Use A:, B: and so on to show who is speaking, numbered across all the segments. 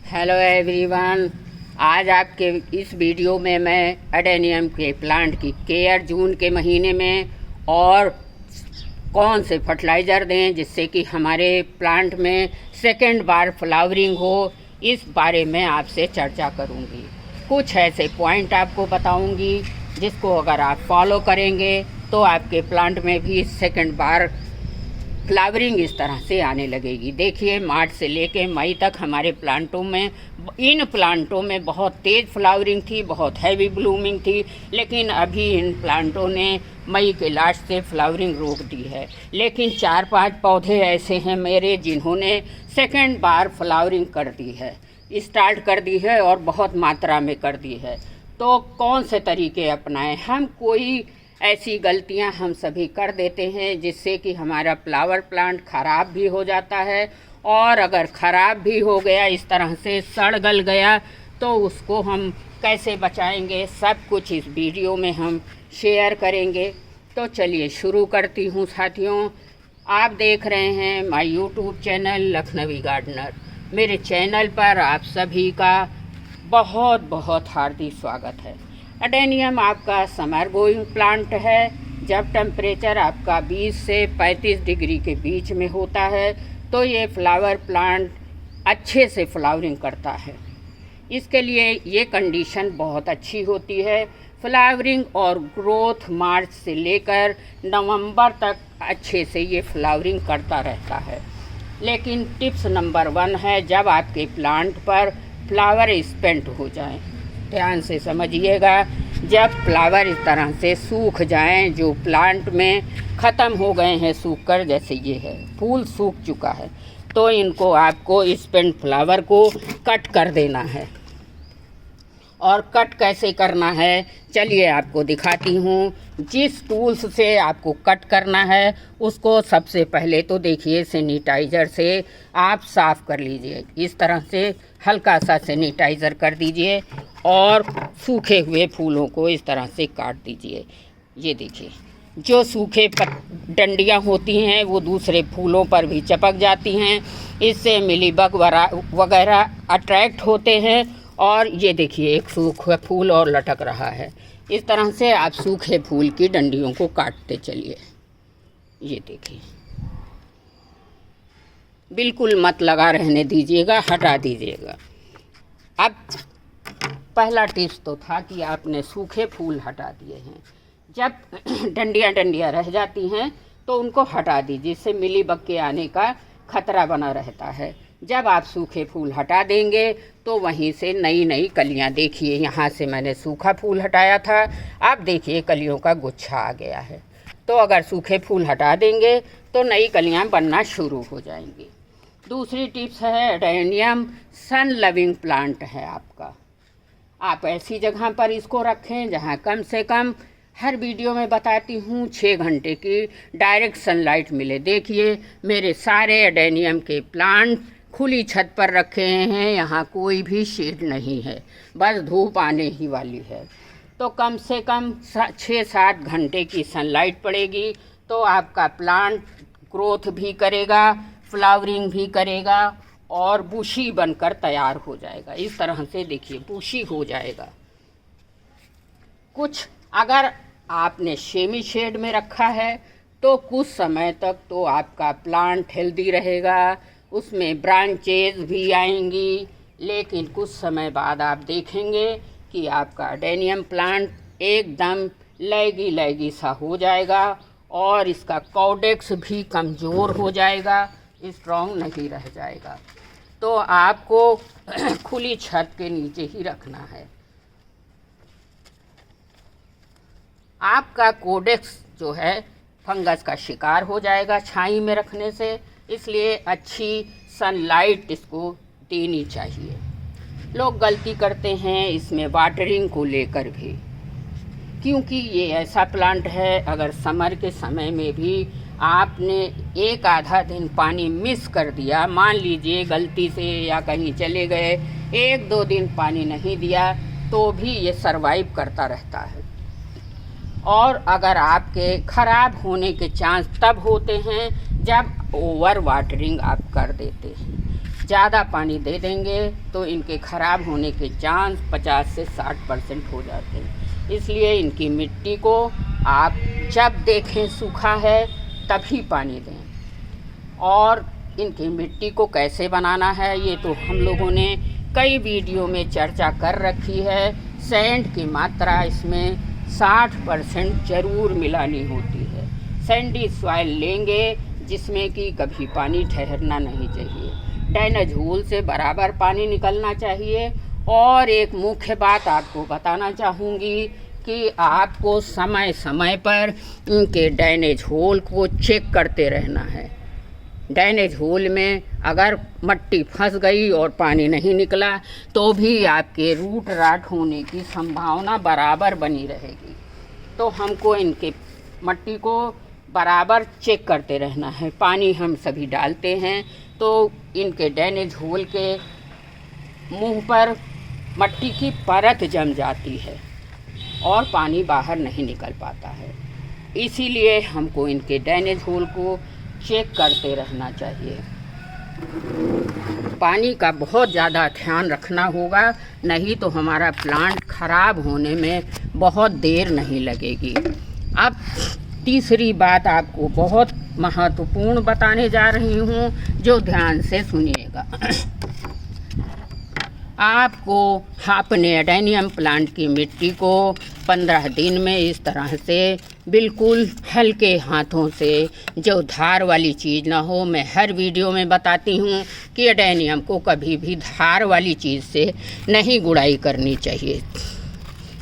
A: Hello everyone. आज आपके इस वीडियो में मैं एडेनियम के प्लांट की केयर जून के महीने में और कौन से फर्टिलाइज़र दें जिससे कि हमारे प्लांट में सेकेंड बार फ्लावरिंग हो, इस बारे में आपसे चर्चा करूंगी। कुछ ऐसे पॉइंट आपको बताऊंगी जिसको अगर आप फॉलो करेंगे तो आपके प्लांट में भी सेकेंड बार फ्लावरिंग इस तरह से आने लगेगी। देखिए, मार्च से लेके मई तक हमारे प्लांटों में, इन प्लांटों में बहुत तेज़ फ्लावरिंग थी, बहुत हैवी ब्लूमिंग थी, लेकिन अभी इन प्लांटों ने मई के लास्ट से फ्लावरिंग रोक दी है। लेकिन 4-5 पौधे ऐसे हैं मेरे जिन्होंने सेकेंड बार फ्लावरिंग कर दी है, स्टार्ट कर दी है और बहुत मात्रा में कर दी है। तो कौन से तरीके अपनाएं हम? कोई ऐसी गलतियां हम सभी कर देते हैं जिससे कि हमारा फ्लावर प्लांट ख़राब भी हो जाता है, और अगर ख़राब भी हो गया, इस तरह से सड़ गल गया, तो उसको हम कैसे बचाएंगे, सब कुछ इस वीडियो में हम शेयर करेंगे। तो चलिए शुरू करती हूँ साथियों। आप देख रहे हैं my YouTube channel Lakhnavi gardener. मेरे चैनल पर आप सभी का बहुत बहुत हार्दिक स्वागत है। एडेनियम आपका समर गोइंग प्लांट है। जब टेम्परेचर आपका 20 से 35 डिग्री के बीच में होता है तो ये फ्लावर प्लांट अच्छे से फ्लावरिंग करता है। इसके लिए ये कंडीशन बहुत अच्छी होती है। फ्लावरिंग और ग्रोथ मार्च से लेकर नवंबर तक अच्छे से ये फ्लावरिंग करता रहता है। लेकिन टिप्स नंबर 1 है, जब आपके प्लांट पर फ्लावर स्पेंट हो जाए, ध्यान से समझिएगा, जब फ्लावर इस तरह से सूख जाएं, जो प्लांट में ख़त्म हो गए हैं सूख कर, जैसे ये है फूल सूख चुका है, तो इनको आपको स्पेंट फ्लावर को कट कर देना है। और कट कैसे करना है चलिए आपको दिखाती हूँ। जिस टूल्स से आपको कट करना है उसको सबसे पहले तो देखिए सैनिटाइज़र से आप साफ़ कर लीजिए। इस तरह से हल्का सा सैनिटाइज़र कर दीजिए और सूखे हुए फूलों को इस तरह से काट दीजिए। ये देखिए, जो सूखे डंडियाँ होती हैं वो दूसरे फूलों पर भी चिपक जाती हैं, इससे मिलीबग वगैरह अट्रैक्ट होते हैं। और ये देखिए, एक सूखा फूल और लटक रहा है। इस तरह से आप सूखे फूल की डंडियों को काटते चलिए। ये देखिए, बिल्कुल मत लगा रहने दीजिएगा, हटा दीजिएगा। अब पहला टिप्स तो था कि आपने सूखे फूल हटा दिए हैं। जब डंडियाँ रह जाती हैं तो उनको हटा दीजिए, इससे मिलीबग के आने का खतरा बना रहता है। जब आप सूखे फूल हटा देंगे तो वहीं से नई नई कलियां, देखिए यहाँ से मैंने सूखा फूल हटाया था, अब देखिए कलियों का गुच्छा आ गया है। तो अगर सूखे फूल हटा देंगे तो नई कलियां बनना शुरू हो जाएंगी। दूसरी टिप्स है, एडेनियम सन लविंग प्लांट है आपका। आप ऐसी जगह पर इसको रखें जहाँ कम से कम, हर वीडियो में बताती हूँ, 6 घंटे की डायरेक्ट सनलाइट मिले। देखिए, मेरे सारे एडेनियम के प्लांट खुली छत पर रखे हैं, यहाँ कोई भी शेड नहीं है, बस धूप आने ही वाली है। तो कम से कम 6-7 घंटे की सनलाइट पड़ेगी तो आपका प्लांट ग्रोथ भी करेगा, फ्लावरिंग भी करेगा और बुशी बनकर तैयार हो जाएगा। इस तरह से देखिए बुशी हो जाएगा। कुछ अगर आपने सेमी शेड में रखा है तो कुछ समय तक तो आपका प्लांट हेल्दी रहेगा, उसमें ब्रांचेज भी आएंगी। लेकिन कुछ समय बाद आप देखेंगे कि आपका एडेनियम प्लांट एकदम लैगी सा हो जाएगा और इसका कॉडेक्स भी कमज़ोर हो जाएगा, स्ट्रॉन्ग नहीं रह जाएगा। तो आपको खुली छत के नीचे ही रखना है। आपका कोडेक्स जो है फंगस का शिकार हो जाएगा छाई में रखने से, इसलिए अच्छी सनलाइट इसको देनी चाहिए। लोग गलती करते हैं इसमें वाटरिंग को लेकर भी, क्योंकि ये ऐसा प्लांट है, अगर समर के समय में भी आपने 1-आधा दिन पानी मिस कर दिया, मान लीजिए गलती से या कहीं चले गए, 1-2 दिन पानी नहीं दिया, तो भी ये सरवाइव करता रहता है। और अगर आपके ख़राब होने के चांस तब होते हैं जब ओवर वाटरिंग आप कर देते हैं। ज़्यादा पानी दे देंगे तो इनके ख़राब होने के चांस 50 से 60% हो जाते हैं। इसलिए इनकी मिट्टी को आप जब देखें सूखा है तभी पानी दें। और इनकी मिट्टी को कैसे बनाना है ये तो हम लोगों ने कई वीडियो में चर्चा कर रखी है। सैंड की मात्रा इसमें 60% ज़रूर मिलानी होती है। सैंडी सॉइल लेंगे जिसमें कि कभी पानी ठहरना नहीं चाहिए। ड्रेनेज होल से बराबर पानी निकलना चाहिए। और एक मुख्य बात आपको बताना चाहूँगी कि आपको समय समय पर इनके ड्रेनेज होल को चेक करते रहना है। ड्रेनेज होल में अगर मट्टी फंस गई और पानी नहीं निकला तो भी आपके रूट राट होने की संभावना बराबर बनी रहेगी। तो हमको इनके मट्टी को बराबर चेक करते रहना है। पानी हम सभी डालते हैं तो इनके ड्रेनेज होल के मुंह पर मट्टी की परत जम जाती है और पानी बाहर नहीं निकल पाता है। इसीलिए हमको इनके ड्रेनेज होल को चेक करते रहना चाहिए। पानी का बहुत ज़्यादा ध्यान रखना होगा, नहीं तो हमारा प्लांट ख़राब होने में बहुत देर नहीं लगेगी। अब तीसरी बात आपको बहुत महत्वपूर्ण बताने जा रही हूँ, जो ध्यान से सुनिएगा। आपको अपने एडेनियम प्लांट की मिट्टी को 15 दिन में इस तरह से बिल्कुल हल्के हाथों से, जो धार वाली चीज़ ना हो, मैं हर वीडियो में बताती हूँ कि एडेनियम को कभी भी धार वाली चीज़ से नहीं गुड़ाई करनी चाहिए,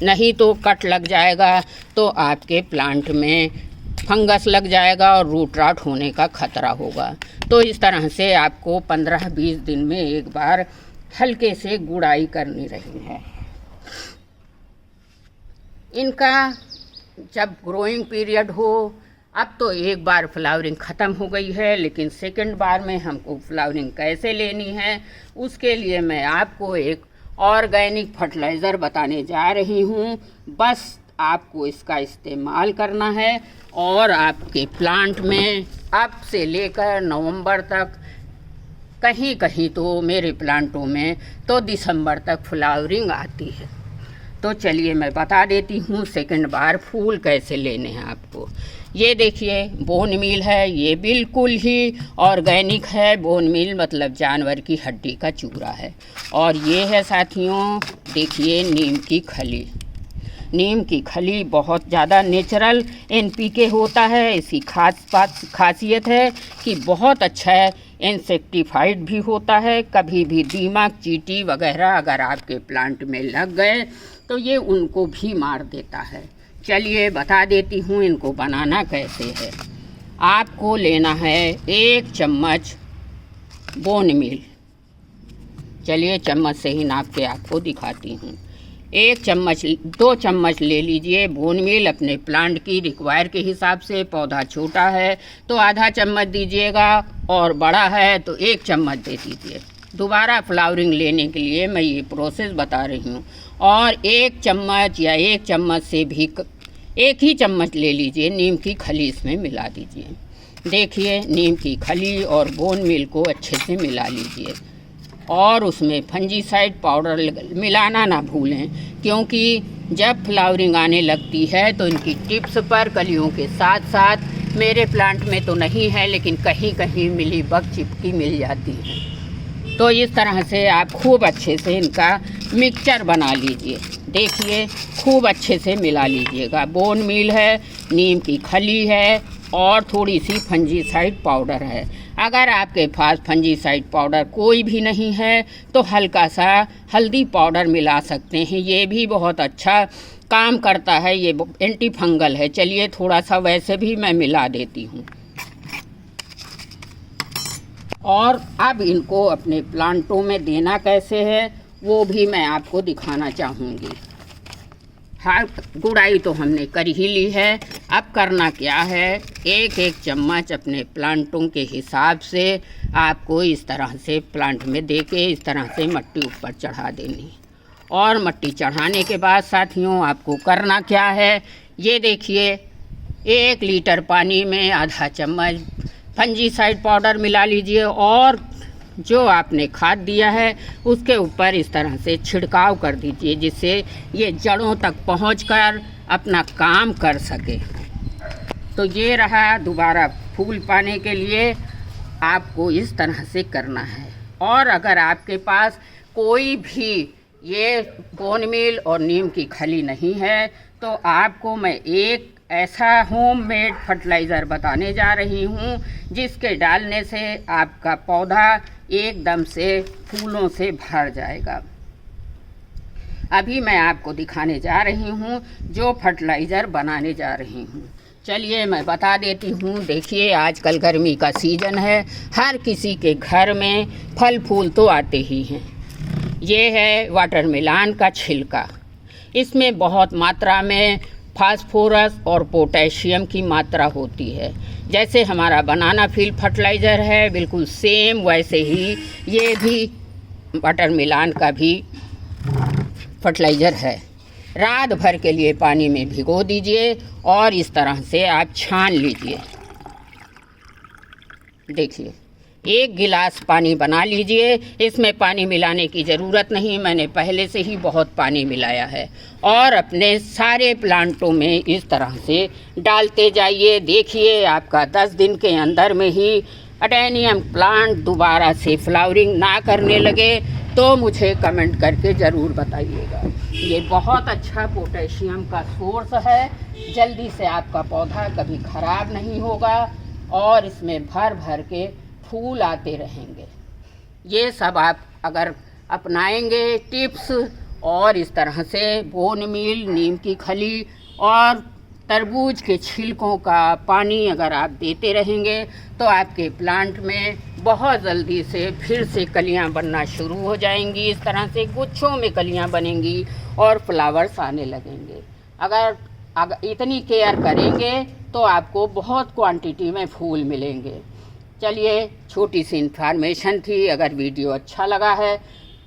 A: नहीं तो कट लग जाएगा तो आपके प्लांट में फंगस लग जाएगा और रूट राट होने का खतरा होगा। तो इस तरह से आपको 15-20 दिन में एक बार हल्के से गुड़ाई करनी रही है। इनका जब ग्रोइंग पीरियड हो, अब तो एक बार फ्लावरिंग ख़त्म हो गई है, लेकिन सेकंड बार में हमको फ्लावरिंग कैसे लेनी है उसके लिए मैं आपको एक ऑर्गेनिक फर्टिलाइज़र बताने जा रही हूँ। बस आपको इसका इस्तेमाल करना है और आपके प्लांट में अब से लेकर नवंबर तक, कहीं कहीं तो मेरे प्लांटों में तो दिसंबर तक फ्लावरिंग आती है। तो चलिए मैं बता देती हूँ सेकंड बार फूल कैसे लेने हैं आपको। ये देखिए बोन मील है, ये बिल्कुल ही ऑर्गेनिक है। बोन मील मतलब जानवर की हड्डी का चूरा है। और ये है साथियों, देखिए नीम की खली। नीम की खली बहुत ज़्यादा नेचुरल NPK होता है। इसकी खासियत है कि बहुत अच्छा है, इंसेक्टिफाइड भी होता है। कभी भी दीमक, चींटी वगैरह अगर आपके प्लांट में लग गए तो ये उनको भी मार देता है। चलिए बता देती हूँ इनको बनाना कैसे है। आपको लेना है 1 चम्मच बोन मील। चलिए चम्मच से ही नाप के आपको दिखाती हूँ। 2 चम्मच ले लीजिए बोन मील अपने प्लांट की रिक्वायर के हिसाब से। पौधा छोटा है तो आधा चम्मच दीजिएगा और बड़ा है तो 1 चम्मच दे दीजिए। दोबारा फ्लावरिंग लेने के लिए मैं ये प्रोसेस बता रही हूँ। और 1 चम्मच या 1 चम्मच से भी 1 ही चम्मच ले लीजिए, नीम की खली इसमें मिला दीजिए। देखिए नीम की खली और बोन मील को अच्छे से मिला लीजिए और उसमें फंजीसाइड पाउडर मिलाना ना भूलें, क्योंकि जब फ्लावरिंग आने लगती है तो इनकी टिप्स पर कलियों के साथ साथ, मेरे प्लांट में तो नहीं है लेकिन कहीं कहीं मिली बग चिपकी मिल जाती है। तो इस तरह से आप खूब अच्छे से इनका मिक्सचर बना लीजिए। देखिए खूब अच्छे से मिला लीजिएगा। बोन मील है, नीम की खली है और थोड़ी सी फंजीसाइड पाउडर है। अगर आपके पास फंजीसाइड पाउडर कोई भी नहीं है तो हल्का सा हल्दी पाउडर मिला सकते हैं, ये भी बहुत अच्छा काम करता है, ये एंटी फंगल है। चलिए थोड़ा सा वैसे भी मैं मिला देती हूँ। और अब इनको अपने प्लांटों में देना कैसे है वो भी मैं आपको दिखाना चाहूँगी। हाँ, गुड़ाई तो हमने कर ही ली है। अब करना क्या है, 1-1 चम्मच अपने प्लांटों के हिसाब से आपको इस तरह से प्लांट में देके इस तरह से मट्टी ऊपर चढ़ा देनी। और मट्टी चढ़ाने के बाद साथियों आपको करना क्या है, ये देखिए 1 लीटर पानी में आधा चम्मच फंजीसाइड पाउडर मिला लीजिए और जो आपने खाद दिया है उसके ऊपर इस तरह से छिड़काव कर दीजिए, जिससे ये जड़ों तक पहुंचकर अपना काम कर सके। तो ये रहा, दोबारा फूल पाने के लिए आपको इस तरह से करना है। और अगर आपके पास कोई भी ये बोन मील और नीम की खली नहीं है तो आपको मैं एक ऐसा होममेड फर्टिलाइज़र बताने जा रही हूँ जिसके डालने से आपका पौधा एकदम से फूलों से भर जाएगा। अभी मैं आपको दिखाने जा रही हूँ जो फर्टिलाइज़र बनाने जा रही हूँ। चलिए मैं बता देती हूँ। देखिए, आजकल गर्मी का सीज़न है, हर किसी के घर में फल फूल तो आते ही हैं। ये है वाटरमेलन का छिलका। इसमें बहुत मात्रा में फास्फोरस और पोटेशियम की मात्रा होती है। जैसे हमारा बनाना फील्ड फर्टिलाइज़र है, बिल्कुल सेम वैसे ही ये भी वाटरमेलन का भी फर्टिलाइज़र है। रात भर के लिए पानी में भिगो दीजिए और इस तरह से आप छान लीजिए। देखिए, 1 गिलास पानी बना लीजिए। इसमें पानी मिलाने की ज़रूरत नहीं, मैंने पहले से ही बहुत पानी मिलाया है। और अपने सारे प्लांटों में इस तरह से डालते जाइए। देखिए, आपका 10 दिन के अंदर में ही अडेनियम प्लांट दोबारा से फ्लावरिंग ना करने लगे तो मुझे कमेंट करके ज़रूर बताइएगा। ये बहुत अच्छा पोटेशियम का सोर्स है। जल्दी से आपका पौधा कभी ख़राब नहीं होगा और इसमें भर भर के फूल आते रहेंगे। ये सब आप अगर अपनाएंगे टिप्स, और इस तरह से बोन मील, नीम की खली और तरबूज के छिलकों का पानी अगर आप देते रहेंगे तो आपके प्लांट में बहुत जल्दी से फिर से कलियां बनना शुरू हो जाएंगी। इस तरह से गुच्छों में कलियां बनेंगी और फ्लावर्स आने लगेंगे। अगर इतनी केयर करेंगे तो आपको बहुत क्वांटिटी में फूल मिलेंगे। चलिए, छोटी सी इन्फॉर्मेशन थी। अगर वीडियो अच्छा लगा है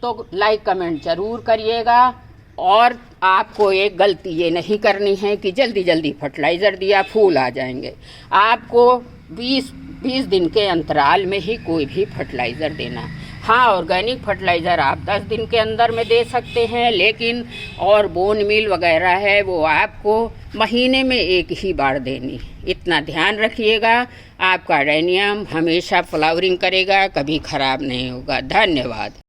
A: तो लाइक कमेंट ज़रूर करिएगा। और आपको एक गलती ये नहीं करनी है कि जल्दी जल्दी फर्टिलाइज़र दिया फूल आ जाएंगे। आपको 20 दिन के अंतराल में ही कोई भी फर्टिलाइज़र देना। हाँ, ऑर्गेनिक फर्टिलाइज़र आप 10 दिन के अंदर में दे सकते हैं, लेकिन और बोन मील वगैरह है वो आपको महीने में 1 ही बार देनी। इतना ध्यान रखिएगा। आपका अडेनियम हमेशा फ्लावरिंग करेगा, कभी ख़राब नहीं होगा। धन्यवाद।